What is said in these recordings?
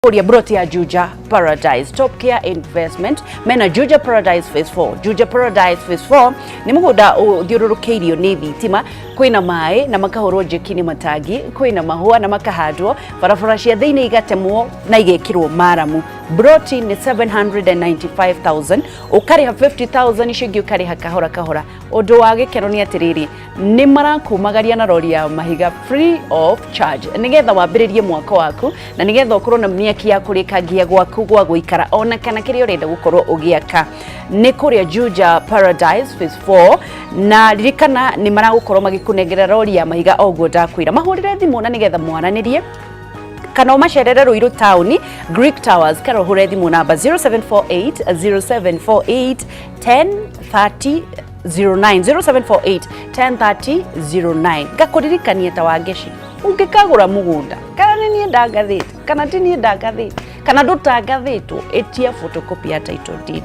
ya broti ya Juja Paradise Top Care Investment mena Juja Paradise Phase 4. Juja Paradise Phase 4 ni muguda uthiururukiirio ni thitima, kwina mai na makahorwo njeki matagi, kwina mahua na makahandwo, barabara cia thiini igatemwo na igekirwo maramu. Broti ni 795,000, ukariha 50,000 shingi, ukariha kahora kahora. Undu wa gikeno ni atiriri, ni marakumagaria na rori ya mahiga free of charge, nigetha wambiririe mwako waku na nigetha ukorwo na mniaki ya kurikangia gwaku gwa guikara ona kana kiria urenda gukorwo ugiaka. Ni kuria Juja Paradise Phase 4 na ririkana ni maragukorwo magikunengera rori ya mahiga ogwo ndakwira. Mahurire thimu na nigetha mwaranirie kana umacerere Ruiru Town Greek Towers kana hure thimu namba 0748 1030 09 0748 1030 gakuririkania ta wangeshi ungikagura mugunda kana ni ndagathite kana tini ndagathite kana ndutangathitwo etia photocopy ya title deed.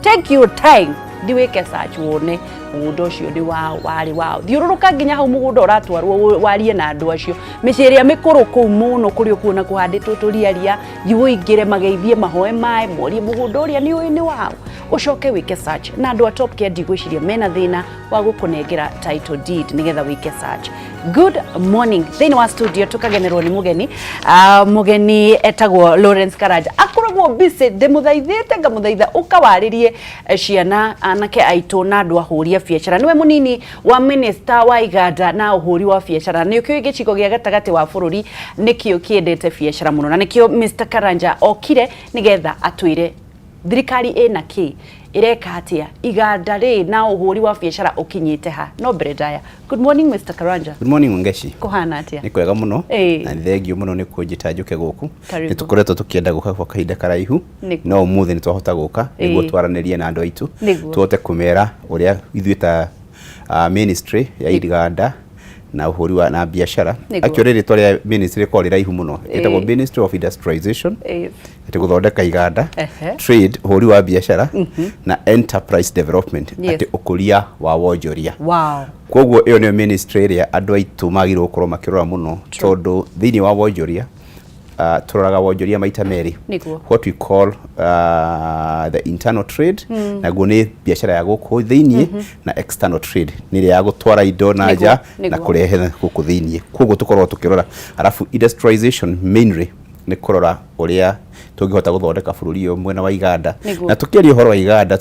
Take your time ndiweke search wone mugunda ucio ndi wari wao thiururuka nginya hau mugunda uratwarwo warie na andu acio miciria mikuru kuu muno kuri ukuona kuhanditwo turiaria yuingire mageithie mahoe mai morie mugunda uria ni wao ucoke wike search na andu a Top Care ndigwiciria mena thina wa gukunengera title deed nigetha wike search. Good morning. Thini wa studio tukagenerwo ni mugeni etagwo Lawrence Karanja akoragwo busy ndimuthaithite ngamuthaitha ukawaririe ciana anake aitu na andu ahuri biashara. Niwe munini wa minister wa iganda na uhuri wa biashara, nikio gicigo gia gatagati wa bururi nikio kiendete biashara muno na nikio Mr Karanja okire nigetha atwire thirikari ina ki ireka hatia iganda ri na uhuri wa biashara ukinyite ha no bredaya. Good morning Mr Karanja. Good morning Ngeshi. Kuhana atia? Ni kwega muno na thengio muno ni kunjita njuke guku. Nitukoretwo tukienda guka kwa kahinda karaihu no umuthi ni twahota guka niguo twaranirie na andu aitu tuote kumera uria ithuita ministry ya iganda na uhuri wa na biashara. Actually ritwa ria ministry ko rira ihu muno etagwo Ministry of Industrialization ati guthondeka iganda, trade, uhuri wa biashara na enterprise development ati ukuria wa wonjoria. Wow. Koguo iyo ni ministry ria andu aitu magirwo gukorwo makirora muno tondu thiini wa wonjoria turoraga wonjoria maita meri. What we call the internal trade na gune biashara ya guku thiini na external trade ni ya gutwara indo na nja na kurehe guku thiini. Koguo tukorwo tukirora arafu industrialization mainly ni kurora uria tungihota guthondeka bururi umwe wa iganda na tukiaria uhoro wa iganda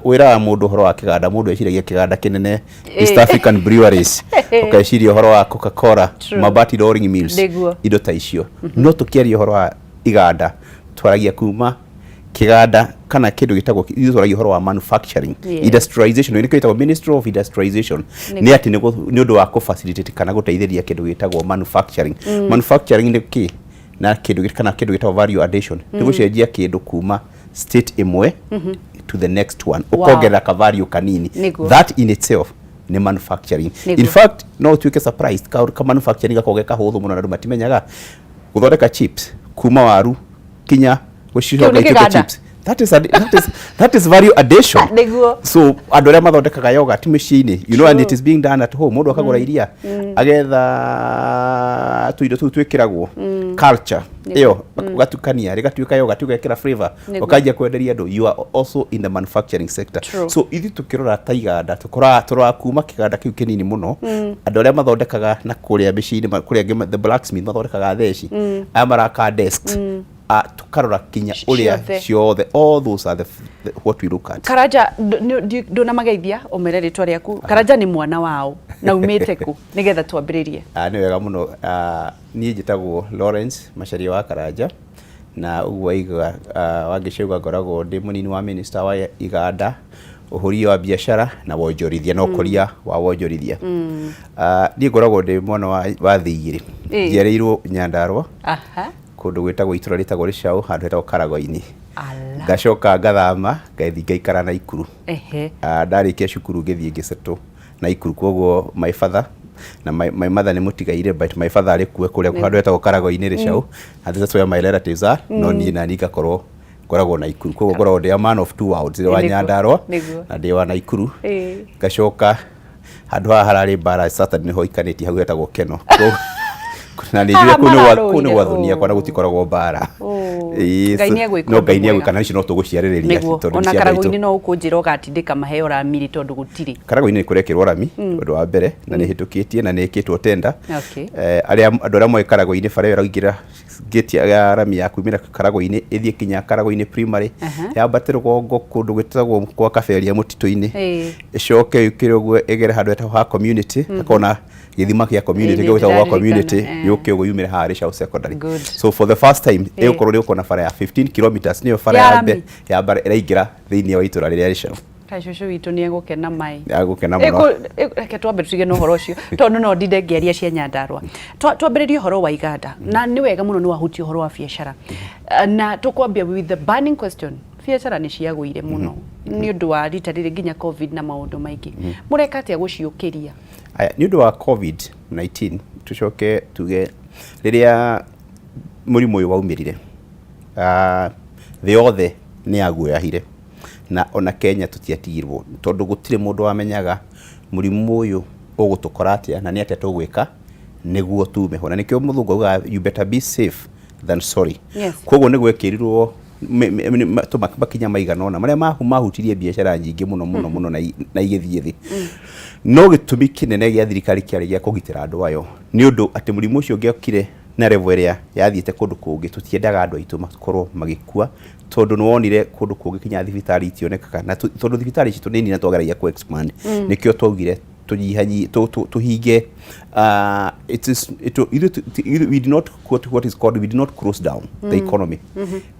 wira mundu uhoro wa kiganda mundu eciragia kiganda kinene East African Breweries ukeciria uhoro wa Coca-Cola, Mabati Rolling Mills, indo ta icio. No tukiaria uhoro wa iganda twaragia kuma kiganda kana kindu gitagwo twaragia uhoro wa manufacturing. Industrialization ni kwitagwo Ministry of Industrialization ni ati ni undu wa facilitate kana guteithĩria kindu gitagwo manufacturing. Manufacturing ni ki na kindu kana kindu gitagwo value addition ni gucenjia kindu kuma state imwe to the next one ukongera ka value kanini. That in itself ni manufacturing. In fact no tuike surprised ka manufacturing gakogeka huthu muno na ndu matimenyaga guthondeka chips kuma waru kinya gucihoga ituke chips. That is value addition. So andu aria mathondekaga yogurt micini, you know, and it is being done at home. Mundu akagura iria agetha tuindo tu twikiragwo culture iyo ugatukania rigatuika yogurt ugekira flavor ukajia kwenderia andu. You are also in the manufacturing sector. So ithi tukirora ta iganda tukora kuma kiganda kiu kinini muno andu aria mathondekaga na kuria micini kuria the blacksmith mathondekaga theci amaraka desks tukarora kinya uria ciothe. All those are the what we look at. Karanja ndona mageithia umere ritwa riaku. Karanja ni mwana wao na umite ku nigetha twambiririe. Ni wega muno. Ni njitagwo Lawrence Macharia wa Karanja na ugwa iga wangiceuga ngoragwo ndi munini wa minister wa iganda, uhuri wa biashara na wonjorithia na ukoria wa wonjorithia. Ni ngoragwo ndi mwana wa Thigiri njereirwo Nyandarua kundu gwitagwo itura ritagwo Ricau handu hetagwo Karago-ini. Ngacoka ngathama ngaithi ngaikara na Ikuru. Ndarikia cukuru ngithie ngiceto na Ikuru. Koguo my father na my mother ni mutigaire but my father ari kuwe kuria handu hetagwo Karago-ini Ricau and that's where my relatives are. No ni na ngakorwo ngoragwo na Ikuru. Koguo ngoragwo ndi a man of two worlds, wa Nyandarua na ndi wa Ikuru. Ngacoka handu haha harari bara Saturday ni ho ikaneti hau hetagwo Keno. na nä njå nä gwathonia kwana gå tikoragwo mbara Ngai nä egwä no Ngai nä egwä kana ici no tå gå ciarä rä ria ona Karagå-inä no å kå njä ra å gatindä ka maheo ramiri tondå gå tirä Karagå-inä nä kå rekä rwo rami å ndå wa mbere na nä hä tå kä tie na nä kä two tenda andå arä a moä Karagå-inä bara ä yo raingä ra ngäti ya rami ya kumä ra Karagå-inä ä thiä kinya Karagå-inä primary yambatä rå gongo kå ndå gwä tagwo kwa kaberia må titå-inä ä coke ä kä rä å guo ä gere handå etagwo ha community akona githima kia community gä gwä gwa community yå kä å gå yumä re haha Rishau secondary so for the first time ä gå korwo rä å kona bara ya 15 kilometers nä yo bara ya mbere ä raingä ra thä inä wa itå ra rä rä a Rishau Kacucu witå nä egå kena mai egå kena må no reke twambe tuige no horo å cio tondå no ndinde ngäaria cia Nyandarua twambä rä rie horo wa iganda na nä wega må no nä wahutie horo wa biacara na tå kwambia with the burning question biacara nä ciagå ire må no nä å ndå wa rita rä rä nginya covid na maå ndå maingä må reka atä a gå ciå kä ria nä å ndå wa covid-19 tå coke tuge rä rä a må rimå å yå waumä rire thä yothe nä yaguoyahire na ona Kenya tutiatigirwo tondu gutire mundu wamenyaga murimu uyu ugutukora atia na ni atia tugwika niguo tume ho na nikio muthungu auga you better be safe than sorry koguo ni gwekirirwo makinya maigana ona maria mahutirie biacara nyingi muno na igithie thi no gitumi kinene gia thirikari kiari gia kugitira andu ayo ni undu ati murimu ucio ngiokire na level area yathiete kundu kungi tutiendaga andu aitu makorwo magikua tondu no wonire kundu kungi kinya thibitari itionekaga na tondu thibitari citu nini na twageragia ku expand nikio twaugire tunyihanyi tuhinge we did not what is called we did not close down the economy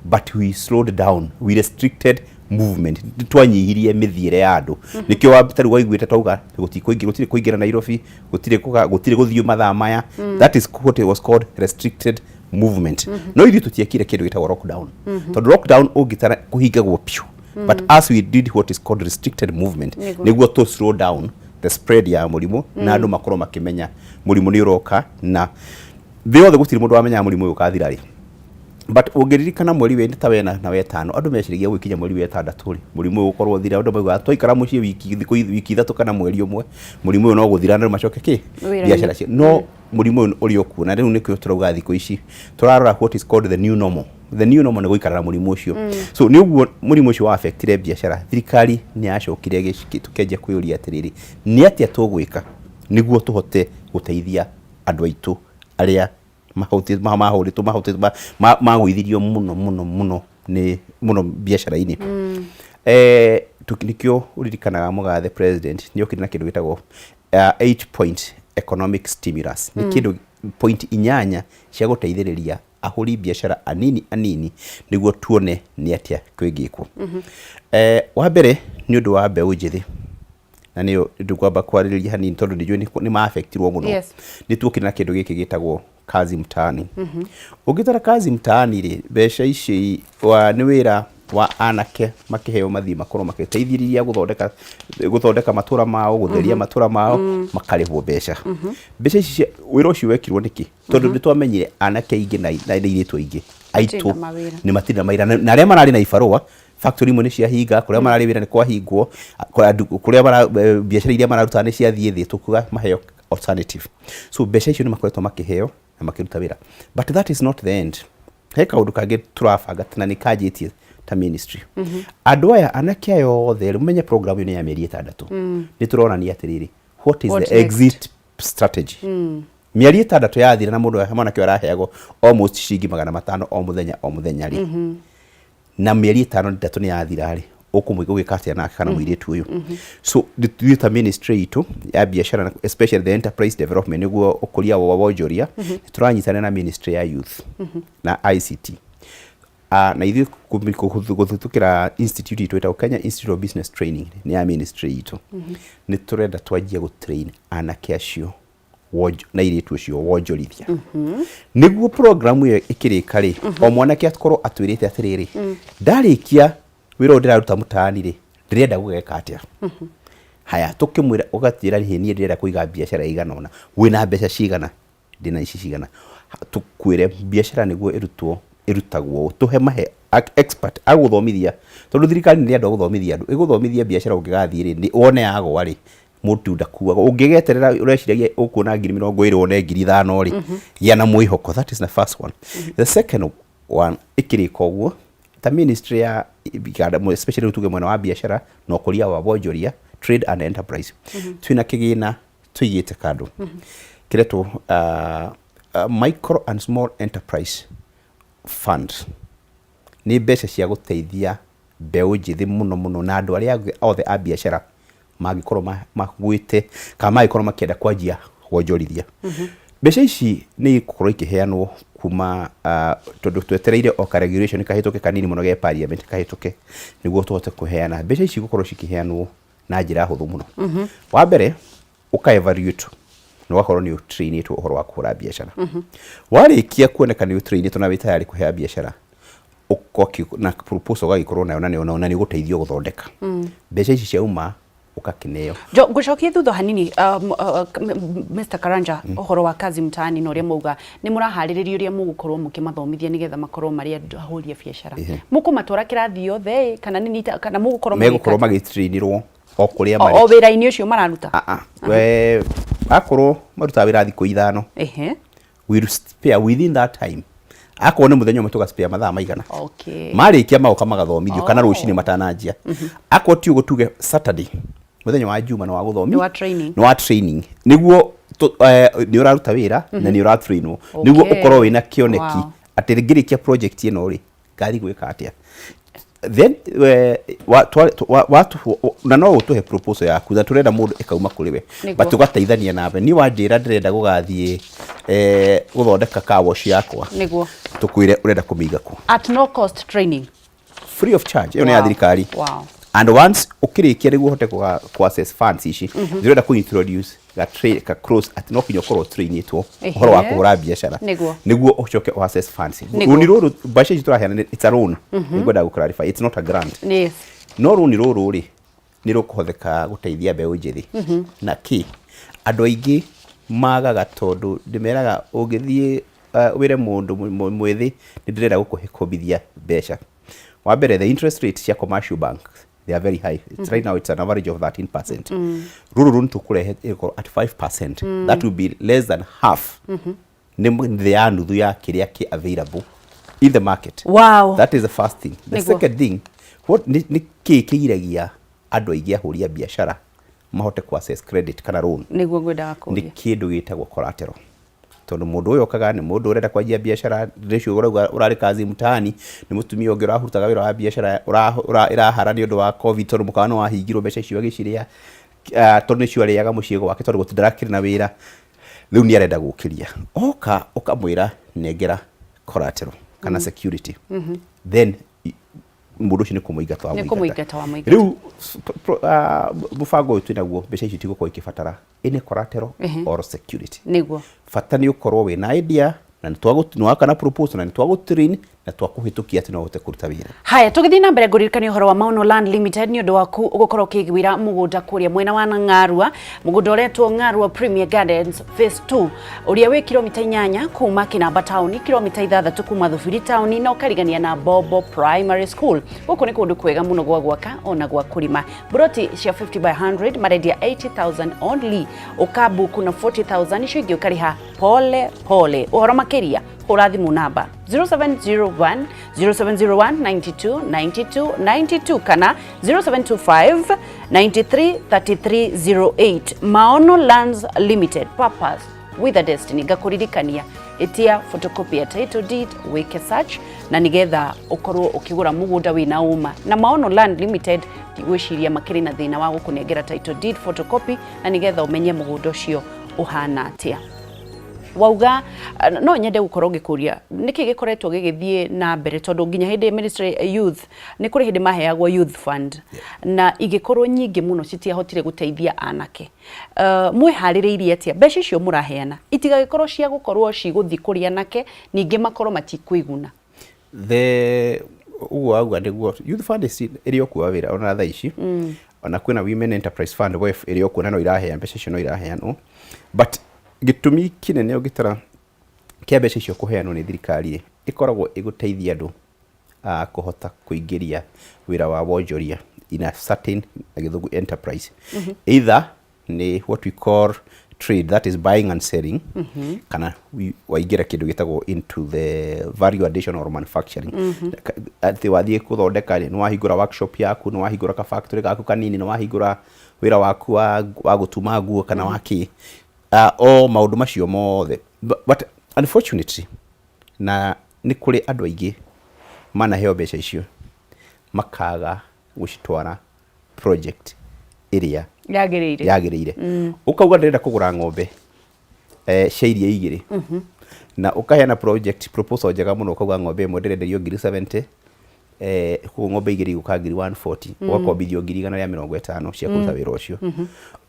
but we slowed down we restricted movement twanyihirie mithiire ya andu nikio wabitaru waiguite twauga gutire kuingira Nairobi gutire guthio mathaa maya that is what it was called restricted movement no ithu tutiekire kindu gitagwo lockdown tondu lockdown ungitara kuhingagwo piu but as we did what is called restricted movement niguo to slow down the spread ya murimu na andu makorwo makimenya murimu ni uroka na thĩ yothe gutire mundu wamenya murimu uyu kathira ri but ungiririkana mweri we ta wena na wetano andu mecirigia gwikinya mweri we tandatũ ri murimu ukorwo thira andu mauga twaikara mucie wiki ithatu kana mweri umwe murimu uyu no guthira andu macoke ki biacara cio no murimu uri okuo na riu nikio turauga thikũ ici turarora what is called the new normal ni guikarara murimu ucio so ni uguo murimu ucio wa affectire biacara thirikari ni yacokire tukenje kuyuria atiriri ni atia tugwika niguo tuhote guteithia andu aitu aria magwithirio muno ni biacara-ini nikio uririkanaga mugathe president ni okire na kindu gitagwo 8 point economic stimulus ni kindu point inyanya cia guteithiriria ahuri biacara anini niguo tuone ni atia kwingikwo wa mbere ni undu wa mbeu njithi na niyo ndukwamba kwaririria hanini tondu ni ma affectirwo muno ni tuokire na kindu giki gitagwo kazi mtaani ugitara kazi mtaani ri besha ici wa ni wira wa anake makiheo mathi makorwo makiteithiriria guthondeka matura mao gutheria matura mao makarihwo besha besha ici wira ucio wekirwo niki tondu ni twamenyire anake ingi na iritu ingi aitu ni matina maira na aria marari na ibarua factory imwe ni ciahinga kuria marari wira ni kwahingwo kuria biacara iria mararuta ni ciathie thi tukuga maheo alternative so besha icio ni makoretwo makiheo na makiruta wira but that is not the end he kaundu kangĩ turabanga tena nĩ kanjĩtie ta ministry andũ aya anake ayo othe menye program ĩno ya mĩeri 6 nĩ turonania atĩrĩrĩ what is the exit strategy mĩeri 6 yathira na mũndũ mwanake araheagwo almost ciringi 500 o mũthenya rĩ na mĩeri 5 nĩ yathira rĩ ukumwiga gwikatia na kana mwiritu uyu so the ta ministry itu ya biashara especially the enterprise development niguo ukuria wa wonjoria turanyitana na ministry ya youth na ICT na ithu guthutukira institute itu eta Kenya Institute of Business Training ni ya ministry itu ni turenda twajia go train anake acio na iritu acio wonjorithia niguo program iyo ikirika ri o mwanake atkorwo atwirite atiriri ndarikia wira ndiraruta mutaani ri ndirenda gugeka atia haya tukimwira ugatira ni ndirenda kuiga biacara iganona wina mbeca cigana ndina ici cigana tukwire biacara niguo irutagwo tuhe mahe expert aguthomithia tondu thirikari ni andu guthomithia andu iguthomithia biacara ungigathie ri wone agwa ri mutu ndakuaga ungigeterera ureciria ukuona 20,000 one 5,000 ri ya na mwihoko. That is the first one. The second one ikirika uguo ta ministry ya especially tuge mwena wa biashara no kuria wa wonjoria trade and enterprise twina kigina tuyite kando kiretu micro and small enterprise fund ni mbeca cia guteithia mbeu njithi muno na andu aria othe a biashara magikorwo magwite kana magikorwo makienda kwanjia wonjorithia. Mbeca ici ni igukorwo ikiheanwo kuma tondu twetereire o ka regulation kahituke kanini muno ge parliament kahituke niguo tuhote kuheana mbeca ici igukorwo cikiheanwo na njira huthu muno. Wa mbere uka evaluate no wakorwo ni train to uhoro wa kuhura biashara. Warikia kuoneka ni train to na wi tayari kuhea biashara ukoki na proposal gagikorwo nayo na ni guteithio guthondeka mbeca ici ciauma ukakineo. Jo ngucokie thutha hanini Mr. Karanja uhoro wa kazi mtaani no ria mauga ni murahaririria uria mugukorwo mukimathomithia nigetha makorwo mari ahuri biashara mukumatwara kirathi yothe kana ni kana mugukorwo magitrainirwo o kuria mari o wira-ini ucio mararuta we akorwo maruta wira thikũ 5 we will spare within that time akorwo ni muthenya umwe tuga spare mathaa maigana marikia magoka magathomithio kana rucini matananjia akorwo ti ugo tuge Saturday muthenya wa juma no wa guthomithio no wa training niguo ni uraruta wira na ni uratrainwo niguo ukorwo wina kioneki ati ngirikia project ino ri ngari gwika atia then na no utuhe proposal yaku na turenda mundu ikauma kuriwe but tugateithania nawe ni wanjira ndirenda gugathie guthondeka car wash yakwa niguo tukwire urenda kumiga ku at no cost training free of charge iyo ni ya thirikari and once ukirikia niguo hote ku access funds ici ndirenda ku introduce ga trade ka cross at no kinyo korwo train itwo uhoro wa kuhura biashara niguo ucoke o access funds runi ruru bashe turaheana it's a loan niguo da clarify it's not a grant yes no runi ruru ri ni rukuhotheka guteithia mbeu njithi na ki andu aingi magaga tondu ndimeraga ungithie wire mundu mwithi ndirenda gukuhikobithia mbeca. Wa mbere the interest rate cia commercial banks they are very high. It's right now it's an average of 13%. Ruru tukurehe at 5%. That will be less than half. They are nuthu ya kiria ki available in the market. Wow. That is the first thing. The second thing, what ni kigiragia andu aingi ahuria biashara mahote ku access credit kana loan. Niguo ngwenda akuria. Ni kindu gitagwo collateral. Tondu mundu uyu okaga ni mundu urenda kwanjia biashara ratio urari kazi mtaani ni mutumia ungi urahurutaga wira wa biashara irahara ni undu wa covid tondu mukano wa hingirwo mbeca icio agiciria tondu nicio ariaga muciego wake tondu gutidarakiri na wira riu ni arenda gukiria ukamwira negera collateral kana security then mundu ucio ni kumuigata wa muigata riu bufango uyu twinaguo mbeca icio tigukwo ikibatara ine collateral or security niguo fata ni ukorwo we na idea na nitwagutwa kana proposal na nitwagutrain na twakuhitukia ati no hote kuruta wira. Haya tugithii na mbere nguririkania uhoro wa Maono Land Limited ni undu waku ugukorwo ukigwira mugunda kuria mwena wa Ng'arua mugunda uretwo Ng'arua Premier Gardens Phase 2 uria wi kilomita 8 kuma Kinamba Town kilomita 6 kuma Thufiri Town na ukarigania na Bobo Primary School. Guku ni kundu kwega muno gwa gwaka ona gwa kurima. Broti cia 50 by 100 marendia 80,000 only. Ukabu kuna 40,000 shilingi ukariha pole pole. Uhoro makiria hura thimu namba 0701 92 92 92 kana 0725 93 33 08. Maono Lands Limited, purpose with a destiny. Gakuririkania itia photocopy ya title deed weke search na nigetha ukorwo ukigura mugunda wina uma na Maono Land Limited gwiciria makiri na thina wa gukunengera title deed photocopy na nigetha umenye mugunda ucio uhana atia. Wauga no nyende gukorwo ngikuria niki gikoretwo gigithie na mbere tondu nginya hindi ministry youth ni kuri hindi maheagwo youth fund na igikorwo nyingi muno citiahotire guteithia anake mwihaririirie atia mbeca icio muraheana itigagikorwo cia gukorwo ciguthi kuri anake ningi makorwo matikuiguna the ugo auga niguo youth fund iri okuwa wira ona thaa ici ona kwina women enterprise fund wef iri okuwa no irahea mbeca icio no iraheanwo but gitumi kinene ugitara kia mbeca icio kuheanwo ni thirikari ikoragwo iguteithia andu kuhota kuingiria wira wa wonjoria in a certain githugu enterprise either ni what we call trade, that is buying and selling. Kana waingira kindu gitagwo into the value addition or manufacturing. Ati wathie kuthondeka ni wahingura workshop yaku, ni wahingura ka factory gaku kanini, ni wahingura wira waku wa gutuma nguo kana waki o maundu macio mothe, but unfortunately na ni kuri andu aingi mana heo mbeca icio makaga gucitwara project iria yagirire ukauga ndenda kugura ng'ombe cia iria igiri na ukaheana project proposal njega muno ukauga ng'ombe imwe ndirenderio 70 ku ng'ombe igiri uka 140 ugakombithio 150 cia kuruta wira ucio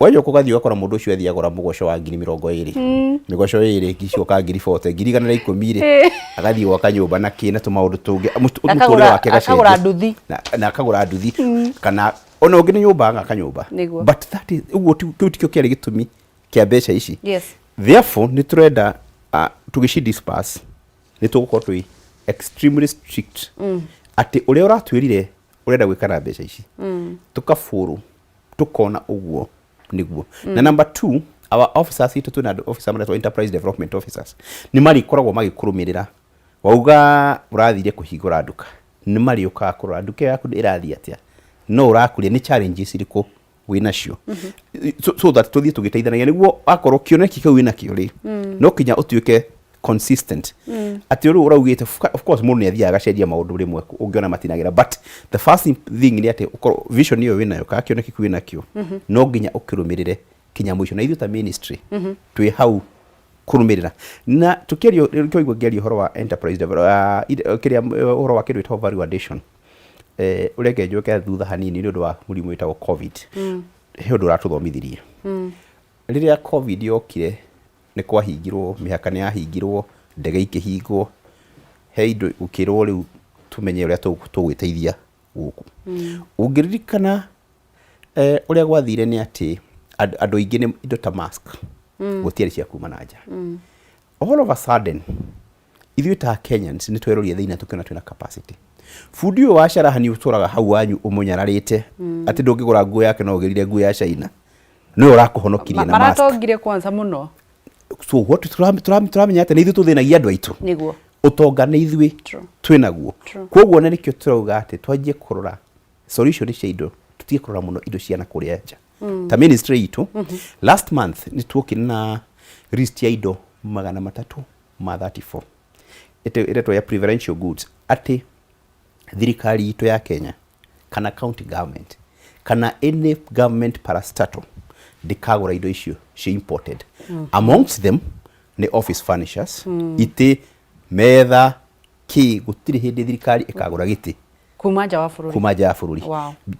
wajo kugathi ukora mundu ucio ethi agora mugoco wa 20 migoco iri gicio ka 40 110 agathi waka nyumba na kina tumaundu tungi muturi wake akagura nduthi na akagura nduthi kana ona ungini nyumba ngaka nyumba, but that is uguo tikio kiari gitumi kia mbeca ici. Therefore ni turenda tugici disperse ni tugukorwo twi extremely strict ati uria uratwirire urenda gwikana mbeca ici tukafuru tukona uguo niguo. Na number 2, our officers itu tuna officer mara enterprise development officers ni mari koragwo magikurumirira wauga urathire kuhingura nduka ni mari uka kurora nduka yaku irathi atia no urakuria ni challenges iriko wina cio so that tuthie tugiteithanagia niguo akorwo kioneki kau wina kio ri no kinya utuike consistent ati uru uraugite of course mundu ni athiaga gacenjia maundu rimwe ungiona matinagira, but the first thing ni ati ukorwo vision iyo wina yo ka kioneki kau wina kio no nginya ukirumirire kinya mwisho na ithu ta ministry twi hau kurumirira na tukirio kioigwa ngerio horo wa enterprise kiria horo wa kindu itaho value addition urege njoke thutha hanini ni undu wa murimu witagwo covid he undu uratuthomithirie riria covid yokire ni kwahingirwo mihaka ni yahingirwo ndege ikihingwo he indo ukirwo riu tumenye uria tugwiteithia guku ungiririkana uria gwathire ni ati andu ingi ni indo ta mask gutiari cia kuma na nja all of a sudden ithuĩ ta Kenyans ni tweroria thĩinĩ tukiona twina capacity fundi uyu wa caraha ni uturaga hau wanyu umunyararite ati ndungigura nguo yake no ugirire nguo ya China no urakuhonokirie na mask maratongire kwanza muno. So what turamenya ati ni ithuĩ tuthĩnagia andu aitu niguo utonga ni ithuĩ twinaguo koguo na nikio turauga ati twanjie kurora solution cia indo tutie kurora muno indo cia na kuria nja ta ministry itu last month ni tuokire na list ya indo 334 ito ya preferential goods ati thirikari itu ya Kenya kana county government kana any government parastatal dikagura indo icio she imported amongst them ni office furnishers ite metha ki gutiri hindi thirikari ikagura giti kuma nja wa bururi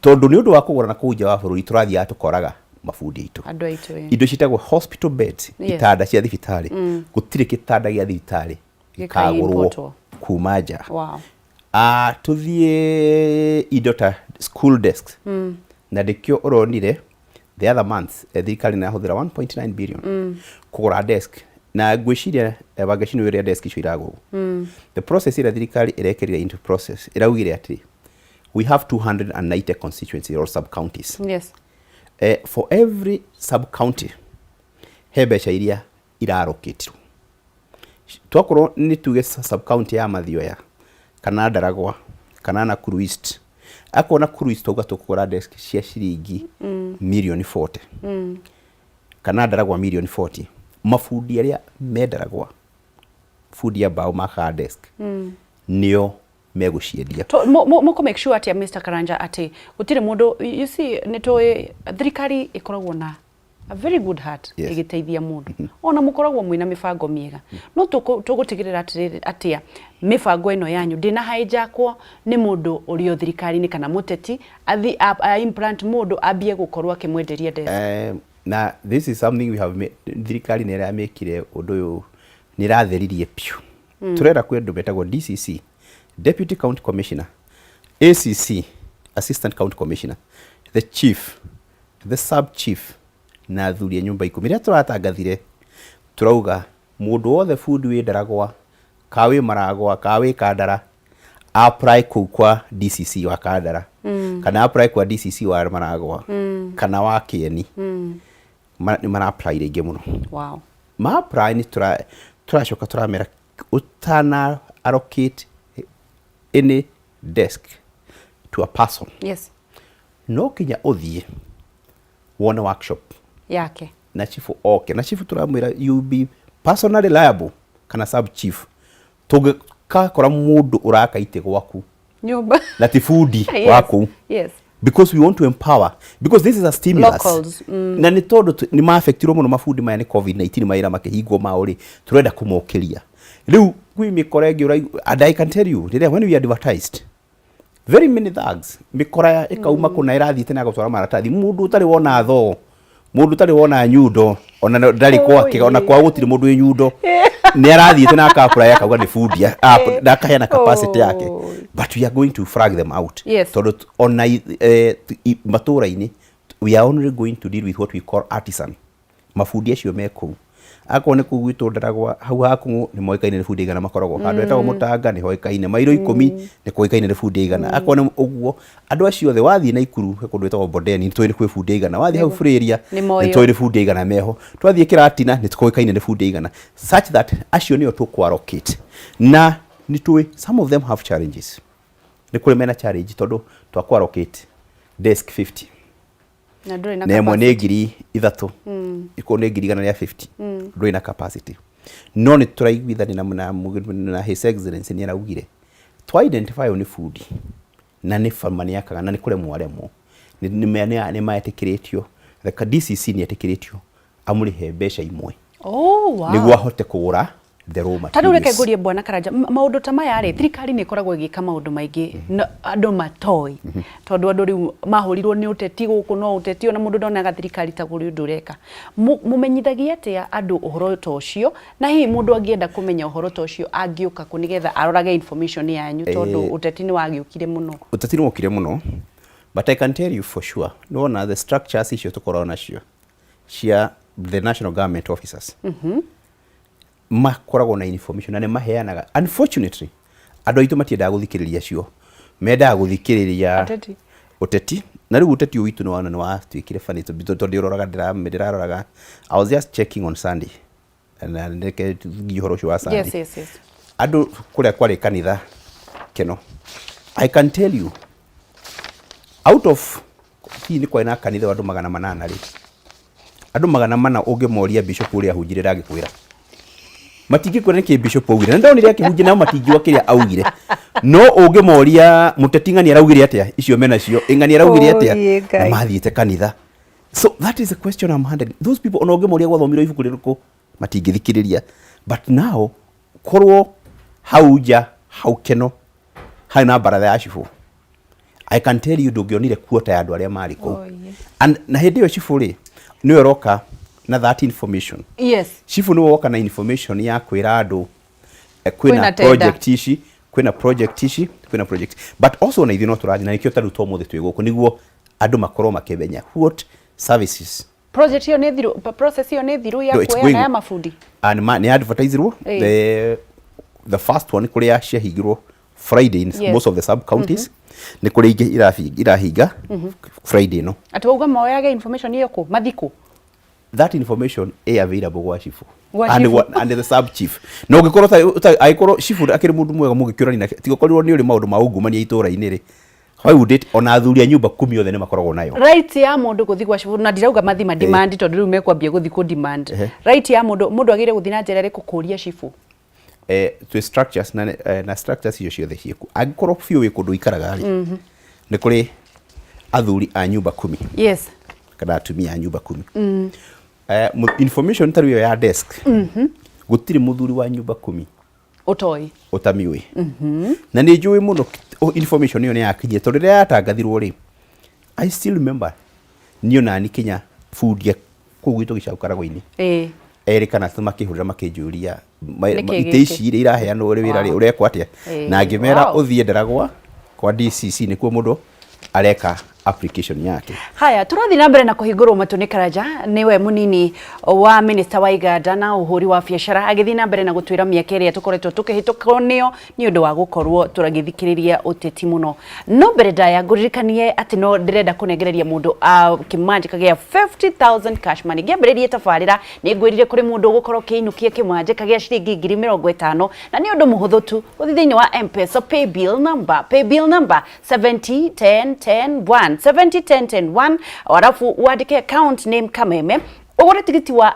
tondu ni undu wa kugura na kuja wa bururi turathia tukoraga mafundi itu andu aitu indo citagwo hospital beds itanda cia thibitari gutiri kitanda gia thibitari ikagurwo kuma nja tuthie indo ta school desks na ndikio uronire the other month thirikari na huthira 1.9 billion kugura desk na gwiciria bagacini wiria desk icio iragwo the process ira thirikari irekerire into process iraugire ati we have 290 constituencies or sub counties. For every sub county he mbeca iria iraroketirwo twakorwo ni tuge sub county ya Mathioya kana Ndaragwa kana Nakuru East akona Nakuru East tuga tukugura desk cia ciringi million 40 kana Ndaragwa million 40 mafundi aria me Ndaragwa fundi ya bao maka desk nio meguciendia muko make sure ati Mr. Karanja ati gutire mundu you see nitoe thirikari ikoragwo na a very good heart igiteithia mundu ona mukoragwo mwina mifango miega no tugutigirira atia mifango ino yanyu ndina hijackwo ni mundu urio thirikari ni kana muteti athi implant mundu ambie gukorwo akimwenderia desk na this is something we have thirikari ni ra mekire undu uyu ni ratheririe piu turera kwendu betagwo DCC Deputy County Commissioner, ACC, Assistant County Commissioner, the Chief, the Sub-Chief, na thuri nyumba ikumi ria turatangathire turauga mundu wothe fundi wi Ndaragwa kawi Maragwa kawi Kandara apply kwa DCC wa Kandara kana apply kwa DCC wa Maragwa kana wa Kieni ni mara apply rege muno. Wow. Ma apply ni turacoka turamera utana allocate any desk to a person. Yes. No kinya uthie wona workshop yake na chief na chief turamwira you be personally liable kana sub chief tugikakora mundu urakaite gwaku nyumba na tifudi yes. waku. Yes. Because we want to empower, because this is a stimulus. Locals. Na ni tondu ni maafektirwo muno mafudi maya ni COVID-19 maira makihingwo mauri turenda kumokeria riu gwi mikora ingi and I can tell you when we advertised very many thugs mikora ikauma kuna irathi tena gutwara maratathi mundu utari wona tho mundu utari wona nyundo ona ndari kwake ona kwa gutiri mundu nyundo ni arathi tena akapura yakauga ni food ya ndakaya capacity yake, but we are going to frag them out. Yes. So on matura-ini we are only going to deal with what we call artisan mafudi acio meko akone kugwito ndaragwa hau haku ni moikaine ni food igana makoragwo handu etagwo mutanga ni hoikaine mairo 10 ni koikaine ni food igana akone uguo andu acio the wathi na ikuru kundu etagwo Bondeni ni twiri kwi food igana wathi hau Freria ni twiri food igana meho twathie Kiratina ni tukoikaine ni food igana such that acio ni otu allocate na ni tuwe some of them have challenges ni kule mena challenge tondu twa allocate desk 50 na nduri na capacity ne ngiri ithatu iko ne ngiri 150 nduri na capacity no ni turaiguithani na his excellency ni araugire to identify on food na ni famani yakaga na ni kule mwaremo ni maetekiretio the DCC ni etekiretio amurihe besha imwe wow niguo ahote kugura the raw materials. Tadu reke ngurie bwana Karanja maundu ta maya ri thirikari ni ikoragwo igika maundu maingi andu matoi tondu andu riu mahurirwo ni uteti guku no uteti ona mundu ndona thirikari ta guri undu reka mumenyithagia atia andu uhoro ta ucio na hi mundu angienda kumenya uhoro ta ucio angiuka ku nigetha arorage information yanyu tondu uteti ni wagiukire muno uteti ni wokire muno, but I can tell you for sure no na the structures icio tukorwo nacio cia the national government officers makoragwo na information na ne maheanaga. Unfortunately andu aitu matiendaga guthikiriria cio mendaga guthikiriria uteti na riu uteti witu no wana wa twikire fani tondu ndiroraga ndiraroraga. I was just checking on Sunday and ndeke gihoro cio wa Sunday. Yes. Andu kuria kwari kanitha keno I can tell you out of ni kwa ina kanitha andu 800 ri andu 400 ungemoria bishop uria hunjirira agikwira matingi kwene ki bishop augire na ndonire akihunjia na matingi wakiria augire no ungemoria mutetingani araugire atia icio mena cio ingani araugire atia na mathiite kanitha. So that is a question I'm handling those people ono ungemoria gwathomiro ibuku ririku matingi thikiriria, but now korwo hauja haukeno haina baratha ya shifu I can tell you ndungionire kuota ya andu aria mari ku and na hindi yo shifu ri niwe roka na that information. Yes. Shifu niwe woka na information ya kwira andu kwina project ici kwina project but also na ithino turadi na nikio taru to muthe twi guku niguo andu makorwo makebenya what services project yo ne thiru process yo ne thiru ya kuoya ya mafundi and ni advertiserwo the first one kuria ciahingirwo Friday in most of the sub counties ni kuri ingi irahinga Friday no ati uga moyage information iyo ku mathiku that information is available gwa chifu and the sub chief no ngikoro ta aikoro chifu akiri mundu mwega mugikiurani na tigokorirwo ni uri maundu ma ungumania itura-ini ri why would it ona athuria nyumba 10 othe ni makoragwo nayo right ya mundu guthi gwa chifu na ndirauga mathima demand tondu riu mekwambia guthi ku demand right ya mundu agire guthi na njera ri kukuria chifu to structures na structures icio ciothe cieku angikorwo fiu wi kundu ikaraga ri ni kuri athuri a nyumba 10 yes kana atumia a nyumba 10 information taru ya desk gutiri muthuri wa nyumba 10 utoi utamiwe na ni njui muno information iyo ni yakinyie tondu ria yatangathirwo ri I still remember niyo na ni Kenya food ya kugwito gicaukaragwo-ini erikana tumakihurira makinjuria ite ici ire iraheanwo ri wira ri urekwa atia na ngimera uthie ndaragwa kwa DCC nikuo mundu areka application yake. Haya, turathi na mbere na kuhingurwo Matuni Karanja niwe munini wa minister wa iganda na uhuri wa biacara agithi na mbere na gutwira miaka iria tukoretwo tukihituko nio ni undu wa gukorwo turagithikiriria uteti muno. No mbere ndaya nguririkanie ati no ndirenda kunengereria mundu kimanjika gia 50,000 cash money ngiambiririe tabarira ni ngwirire kuri mundu gukorwo kiinukie kimanjika gia ciringi 50,000 na ni undu muhuthu tu uthi thiini wa M-Pesa pay bill number 701010 701010 warafu uandike account name Kameme ugure tigiti wa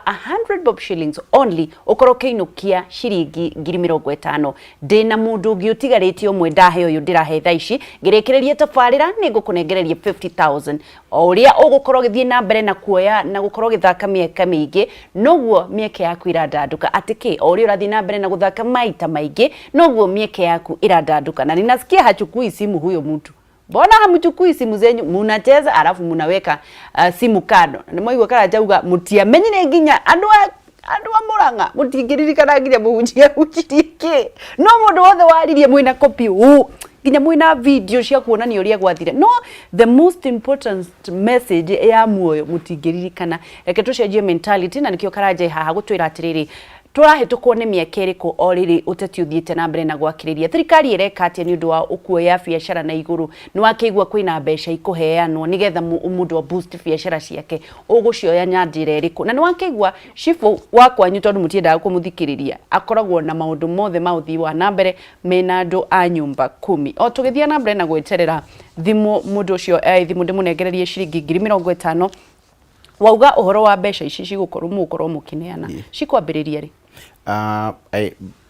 100 bob shillings only ukoro kiinukia ciringi 50,000 ndina mundu ngiutigaritio mwe ndahe uyu ndirahe thaici ngirikirerie tabarira ni ngukunengereria 50,000 uria ugukoro githie na mbere na kuoya na gukoro githaka mieka mingi noguo mieke yaku iradanduka atiki uria urathie na mbere na guthaka maita maingi noguo mieke yaku iradanduka na ninasikia hachukui simu huyo mtu. Mbona hamchukui simu zenyu munacheza alafu munaweka simu kando. Nimoigwa Karanja uga mutiamenyire nginya andu a Murang'a mutingiririkana nginya muhunjia uchirie no mundu wothe waririe mwina copy nginya mwina video cia kuonania uria gwathire no the most important message ya muoyo mutingiririkana reke tucenjie mentality na nikio Karanja haha gutwira atiriri turahitukwo ni miaka iriku oriri uteti uthiite na mbere na gwakiriria thirikari ireka atia ni undu wa ukuoya biacara na iguru ni wakeigua kwina mbeca ikuheanwo nigetha mundu wa boost biacara ciake ugucioya njira iriku na ni wakeigua shifu wakwanyu tondu mutiendaga kumuthikiriria akoragwo na maundu mothe mauthi wa na mbere mena andu a nyumba 10 o tugithia na mbere na gweterera thimu mundu ucio thimu ndimunengererie ciringi 50,000 wauga uhoro wa mbeca ici cigukorwo mukorwo mukineana cikwambiriria ri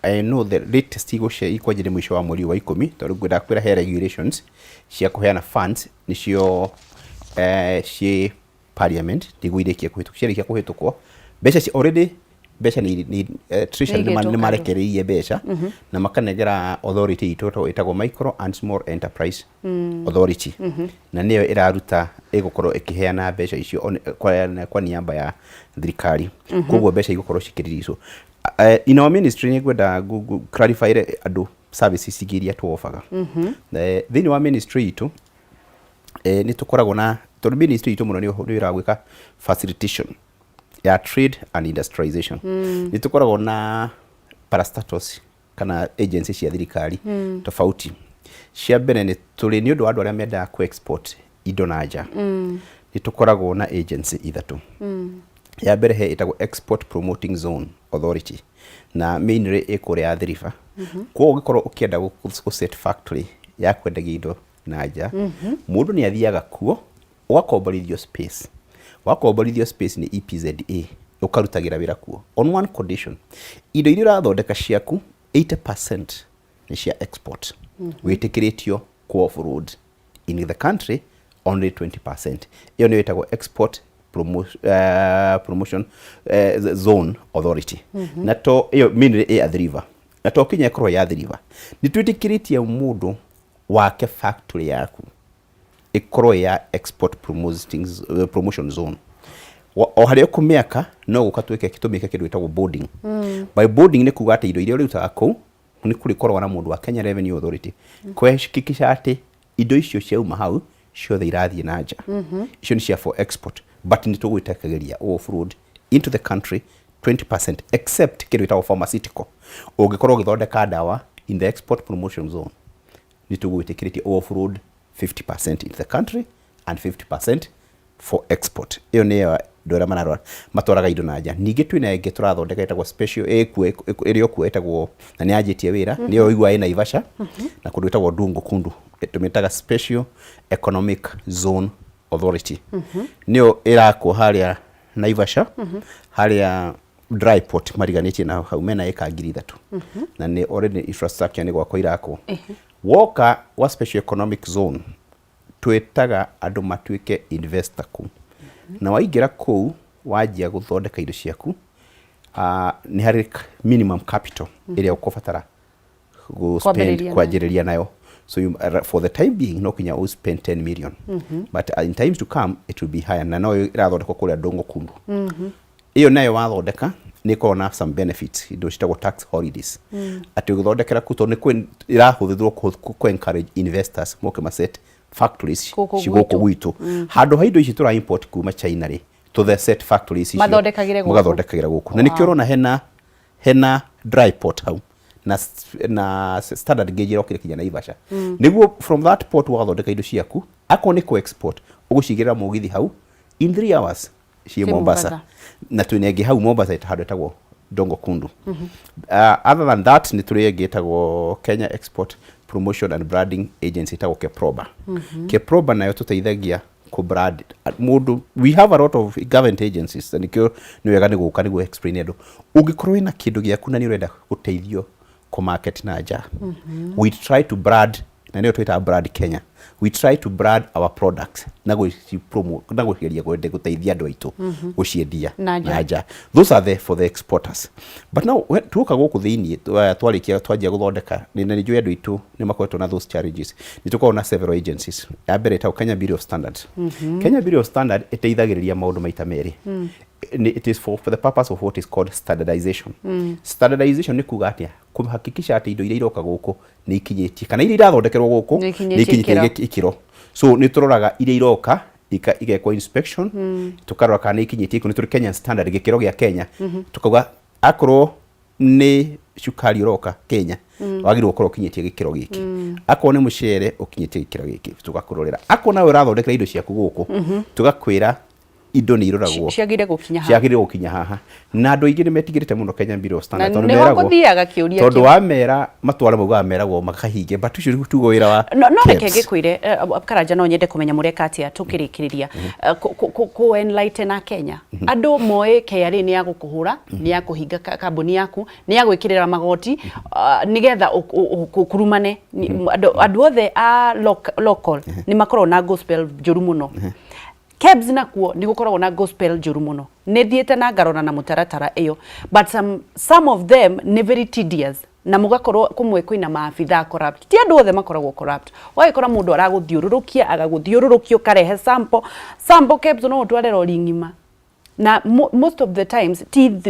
I know the latest igushe ikwajire mwisho wa mweri wa 10 tondu ngwenda kwira he regulations cia kuheana funds nicio ci parliament niguirekie kuhitukwo mbeca ci already mbeca ni treasury ni marekereirie mbeca na makanegera authority itoto itagwo micro and small enterprise authority na niyo iraruta igukorwo ikiheana mbeca icio kwa niaba ya thirikari koguo mbeca igukorwo cikiririswo in our ministry ni gwenda clarify andu services igiria tuofaga thiini wa ministry itu ni tukoragwo na tondu ministry itu muno ni iragwika facilitation ya trade and industrialization ni tukoragwo na parastatus kana agency cia thirikari tofauti cia mbere ni tuli ni undu wa andu aria menda ku export indo na nja ni tukoragwo na agency ithatu ya mbere he itagwo export promoting zone authority na mainly ikore ya thirifa kwa ugikorwo ukienda gu set factory ya kwendagia indo na nja mundu ni athiaga kuo ugakomborithio space wakomborithio space ni EPZA ukarutagira wira kuo on one condition indo iria urathondeka ciaku 80% ni cia export witikiritio ku off road in the country only 20%. Iyo ni itagwo export promotion zone authority na to iyo minire ya river na to kinya kro ya river ni twitikiritie mundu wake factory yaku ikro ya export promotion zone o haria kumiaka no gukatwike kitumike kindu itagwo boarding by boarding ni kuga ati indo iria urutaga ku ni kuri korwa na mundu wa Kenya Revenue Authority kweshikikisha ati indo icio ciauma hau ciothe irathie na nja icio ni cia for export but ni tugwitakageria off road into the country 20% except kindu itagwo pharmaceutical ungikorwo githondeka dawa in the export promotion zone ni tugwitikiritie off road 50% into the country and 50% for export. Iyo ni ndora manarwa matwaraga indo na nja ningi twina ingi turathondeka itagwo special area ku etagwo na ni ajitie wira niyo igwa ina Ivasha na kundu itagwo Ndungu Kundu tumitaga special economic zone authority niyo irako haria Naivasha haria dry port mariganitie na haumena eka 3,000 na ni already infrastructure ni gwako irako woka wa special economic zone twetaga andu matwike investor ku na waingira ku wajia guthondeka indo ciaku ni hari minimum capital iria ukofatara go spend kwajiriria nayo so you, for the time being no kinya you spend 10 million but in times to come it will be higher na no irathondeka kuria Ndungu Kundu iyo nayo wathondeka ni kona some benefits indo citagwo tax holidays ati guthondekera kuto ni kwen irahuthithwo ku encourage investors moke maset factories cigũkũ gwitũ handũ ha indo ici tũra import kuma China rĩ to the set factories icio magathondekagĩra gũkũ na nĩkĩo ũrona hena dry port hau na standard gauge rokire kinya Naivasha niguo from that port wagathondeka indo ciaku akon nĩ export ũgũcigĩrĩra mũgithi hau in 3 hours ciĩ Mombasa na twĩnenge hau Mombasa handũ etagwo Dongo Kundu other than that nĩ tũrĩ ĩngĩ etagwo Kenya Export Promotion and Branding Agency etagwo Keproba Keproba nayo tũteithagia brand mundu we have a lot of government agencies and nikyo ni wega niguka nigu explain andu ungikorwo ina kindu giaku na ni urenda guteithio ku market na nja we try to brand na niyo twita brand Kenya we try to brand our products na go promote na gugeria guteithia andu aitu guciendia na nja those are there for the exporters but now tuka guku thiini twarikia twanjia guthondeka ni njui andu aitu ni makoretwo na those challenges ni tukorwo na several agencies ya mbere ta Kenya Bureau of Standards Kenya Bureau of Standards iteithagiriria maundu maita meri it is for the purpose of what is called standardization standardization ni kuga atia kuhakikisha ati indo iria iroka guku ni ikinyitie kana iria irathondekerwo guku ni ikinyitie ikiro so ni turoraga iria iroka igekwa inspection tukarora kana ni ikinyitie ni turi Kenyan standard gikiro gia Kenya tukauga akorwo ni cukari uroka Kenya wagirwo ukorwo kinyitie gikiro giki akorwo ni mucere ukinyitie gikiro giki tugakurorera akorwo nawe urathondekera indo ciaku guku tugakwira indo ni iroragwo ciagire gukinya haha na andu aingi ni metigirite muno Kenya Bureau of Standards tondu meragwo tondu wa mera matwara mauga meragwo makahinge but ucio tugo wira wa no reke ngikwire Karanja no nyende kumenya mureka atia tukirikiriria ku enlighten a Kenya andu moe KRA ni ya gukuhura ni ya kuhinga kambuni yaku ni ya gwikirira magoti nigetha kurumane andu othe a local ni makorwo na gospel njuru muno KEBS nakuo ni gukoragwo na gospel njuru muno ni thiete na ngarona na mutaratara iyo but some of them ni very tedious na mugakorwo kumwe kwina maabitha corrupt ti andu othe makoragwo corrupt waikora mundu araguthiururukia agaguthiururukio karehe sample KEBS no utware rori ngima na most of the times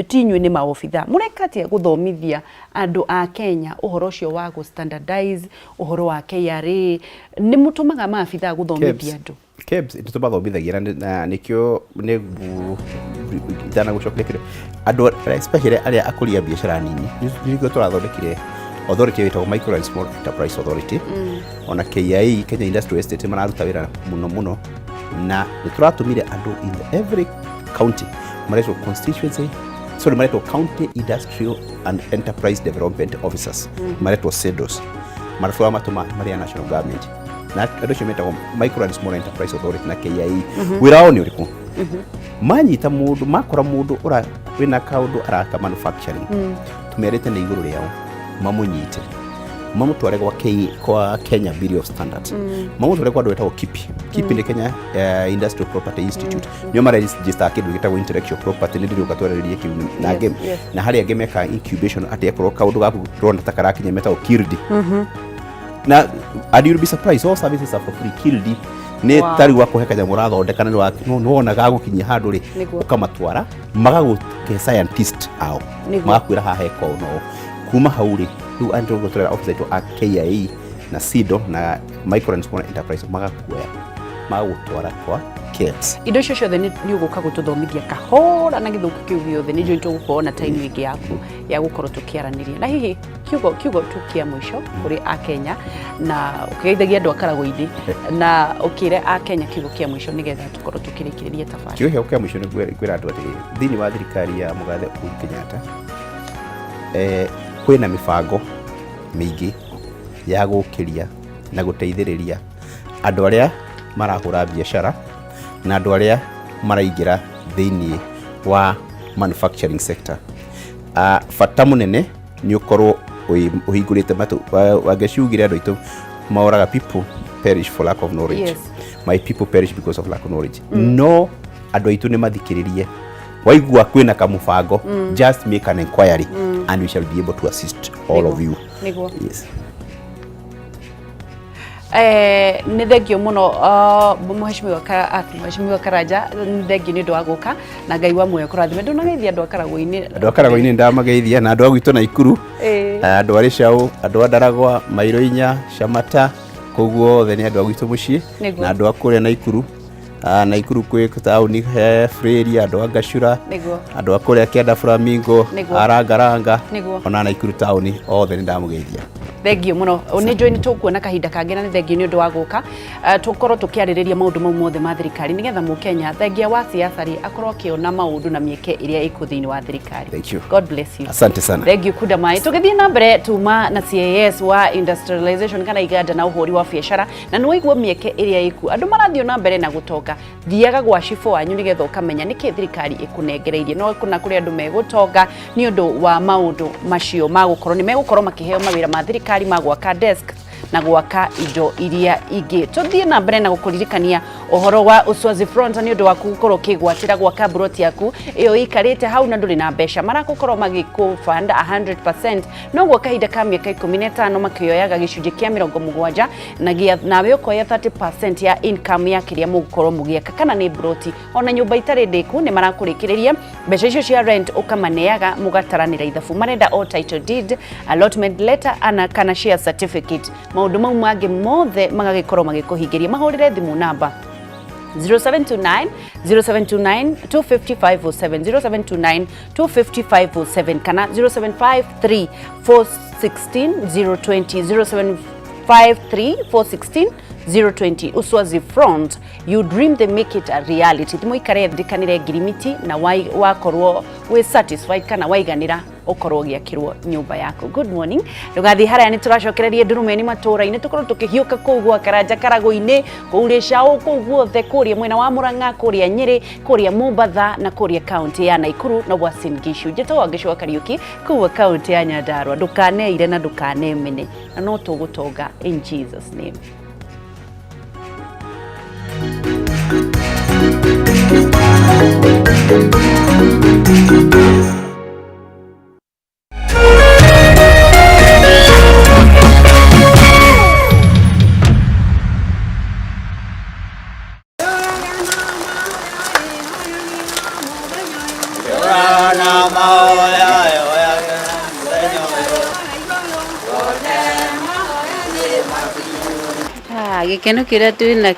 tinywe ni maobitha murekatia guthomithia andu a Kenya uhoro ucio wa go standardize uhoro wa KRA ni mutumaga maabitha guthomithia andu KEBS itubathomithagia na nikyo itana gucokekire andu especially aria akuria biashara nini niko turathondekire authority witwa Micro and Small Enterprise Authority ona KIA Kenya Industrial Estate mararuta wira muno na nituratumire andu in every county mareto constituency so mareto county industrial and enterprise development officers mareto SEDOS marafua matuma maria national government na ando chimeta Micro and Small Enterprise Authority na KIA wirao ni uriku manyita mundu makora mundu ura wina kaundu araka manufacturing tumerete na iguru riao mamunyite mamutware kwa Kenya Bureau of Standards mamutware kwa ndwetagwo KIPI ni Kenya Industrial Property Institute nio mara register kindu gitagwo intellectual property ni ndio katwariririe kiu na game na hari angeme ka incubation ati yakoro kaundu gaku ronda takarakinye metagwo KIRDI na and you'll be surprised all services are for free KIRDI ne tari wako hekaja murathondeka na no wona gagukinyia handu ri ukamatwara magaguke scientist ao magakwira ha heko no kuma hauri tu andu gutwara office to KIA na SIDO na Micro and Small Enterprise magakuya magutwara kwa KEBS indo cio ciothe ni uguka gututhomithia kahora na githuku kiu giothe ni njo tugukorwo time ingi yaku ya gukorwo tukiaraniria na hihi kiugo tukia mwisho kuri a Kenya na ukigeithagia andu akaragoithi na ukire a Kenya kiugo kia mwisho nigetha tukorwo tukirikiriria tafadhali kiugo kia mwisho ni kwira andu ati thini wa thirikari ya Mugathe Uhuru Kenyatta kwina mibango mingi ya gukiria na guteithiriria andu aria marahura biashara na andu aria maraingira thini wa manufacturing sector fata munene ni ukorwo uhingurite matu wageciugire andu itu mauraga people perish for lack of knowledge my people perish because of lack of knowledge no andu itu ni mathikiririe waigua kwina kamubango just make an inquiry and we shall be able to assist all of you yes ni thengio muno mheshimiwa Karanja ni thengio ni ndwaguka na ngai wa muoyo kurathime ndu nageithia andu akaragoini ndamageithia na andu agwitu na Ikuru andu ari Cau andu Ndaragwa Mairo Inya Shamata koguo othe nĩ andũ a gwitũ mũciĩ na andũ a kũrĩa Naikuru. Naikuru kwĩ taũni he Frĩria, andũ a Gacura, andũ a kũrĩa Kĩanda Flamingo, Arangaranga, ona Naikuru taũni othe nĩ ndamũgeithia. Thengio muno nĩ njũĩ nĩ tũkuona kahinda kangĩ na nĩ thengio nĩ ũndũ wa gũka tũkorwo tũkĩarĩrĩria maũndũ mau mothe ma thirikari nĩgetha Mũkenya thengia wa siasa akorwo akĩona maũndũ na mĩeke ĩrĩa ĩkũ thĩinĩ wa thirikari. Thank you. God bless you. Asante sana. Thengio kuda mai tũgĩthiĩ na mbere tuma na CAS wa industrialization kana iganda na ũhũri wa biacara na nĩ waigua mĩeke ĩrĩa ĩkũ andũ marathiĩ na mbere na gũtonga thiaga gwa cibũ wanyu nĩgetha ũkamenya nĩkĩ thirikari ĩkũnengereirie no kuna kũrĩ andũ megũtonga nĩ ũndũ wa maũndũ macio ma gũkorwo nĩ megũkorwo makĩheo mawĩra ma thirikari ma gwaka desk na gwaka indo iria ingĩ tũthiĩ na mbere na gũkũririkania ũhoro wa Uswazi Front nĩ ũndũ wa gũkorwo kĩgwatĩra gwaka broti yaku ĩyo ikarĩte hau na ndũrĩ na mbeca maragũkorwo magĩkũfanda 100% no gwa kahinda ka mĩaka 15 makĩoyaga gĩcunjĩ kĩa 70 nawe ũkoya 30% ya income ya kĩrĩa mũgũkorwo mũgĩaka kana nĩ broti ona nyũmba itarĩ ndĩku nĩ marakũrĩkĩrĩria mbeca icio cia rent ũkamaneaga mũgataranĩra ithabu marenda all title deed allotment letter kana share certificate maũndũ mau mangĩ mothe magagĩkorwo magĩkũhingĩria mahũrĩre thimũ namba 0729 25507 0729 25507 kana 0753 416 020 0753 416 020 Uswazi Front you dream they make it a reality thimo ikare ndikanire ngirimiti na wakorwo we satisfied kana waiganira ukorwo giakirwo nyumba yako. Good morning rugathi haraya ni turacokererie ndurumeni matura-ini tukorwo tukihiuka kuu gwa Karanja Karago-ini kuuria Shao kuu guothe kuria mwena wa Murang'a kuria Nyeri kuria Mombatha na kuria county ya Naikuru na Uasin Gishu njetawa Gicua Kariuki kuwa county ya Nyandarua ndukaneire na ndukanemene na no tugutonga in Jesus name. Gikeno kĩrĩa twĩna